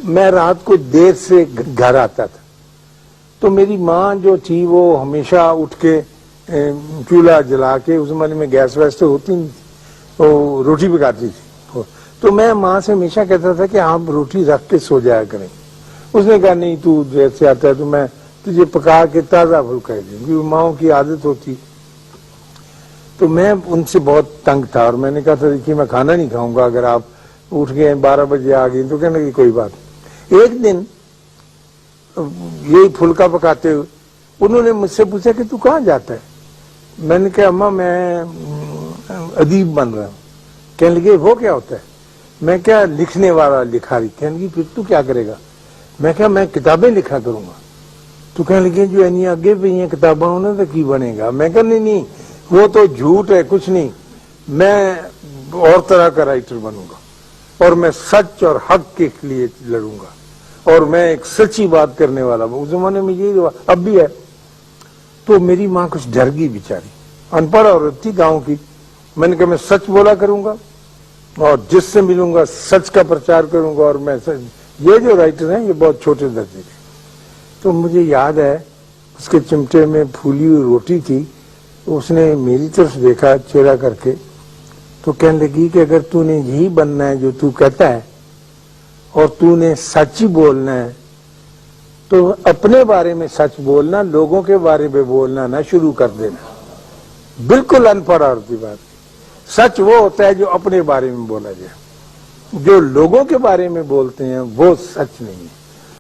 میں رات کو دیر سے گھر آتا تھا تو میری ماں جو تھی وہ ہمیشہ اٹھ کے چولہا جلا کے، اس زمانے میں گیس ویس تو ہوتی نہیں، وہ روٹی پکاتی تھی، تو میں ماں سے ہمیشہ کہتا تھا کہ آپ روٹی رکھ کے سو جایا کریں۔ اس نے کہا نہیں، تو دیر سے آتا ہے تو میں تجھے پکا کے تازہ پھلکا دوں، کیونکہ ماؤں کی عادت ہوتی۔ تو میں ان سے بہت تنگ تھا اور میں نے کہا تھا دیکھیے میں کھانا نہیں کھاؤں گا، اگر آپ اٹھ گئے 12 بجے آ گئی تو کہنے کی کوئی بات نہیں۔ ایک دن یہی پھلکا پکاتے ہوئے انہوں نے مجھ سے پوچھا کہ تو کہاں جاتا ہے؟ میں نے کہا اماں میں ادیب بن رہا ہوں۔ کہنے لگے وہ کیا ہوتا ہے؟ میں کیا لکھنے والا لکھاری۔ کہنے لگی پھر تو کیا کرے گا؟ میں کہا میں کتابیں لکھا کروں گا۔ تو کہنے لگے جو اینی آگے پہ یہ کتابیں ہونا تو کی بنے گا؟ میں کہا نہیں وہ تو جھوٹ ہے، کچھ نہیں، میں اور طرح کا رائٹر بنوں گا اور میں سچ اور حق کے لیے لڑوں گا اور میں ایک سچی بات کرنے والا ہوں۔ اس زمانے میں یہی اب بھی ہے۔ تو میری ماں کچھ ڈر گئی بیچاری، ان پڑھ عورت تھی گاؤں کی۔ میں نے کہا میں سچ بولا کروں گا اور جس سے ملوں گا سچ کا پرچار کروں گا، اور میں یہ جو رائٹر ہیں یہ بہت چھوٹے درجے کے۔ تو مجھے یاد ہے اس کے چمٹے میں پھولی ہوئی روٹی تھی، اس نے میری طرف دیکھا چہرہ کر کے تو کہنے لگی کہ اگر تو نے یہی بننا ہے جو تو کہتا ہے اور تو نے سچ ہی بولنا ہے تو اپنے بارے میں سچ بولنا، لوگوں کے بارے میں بولنا نہ شروع کر دینا۔ بالکل ان پڑھ عورت کی بات۔ سچ وہ ہوتا ہے جو اپنے بارے میں بولا جائے، جو لوگوں کے بارے میں بولتے ہیں وہ سچ نہیں ہے۔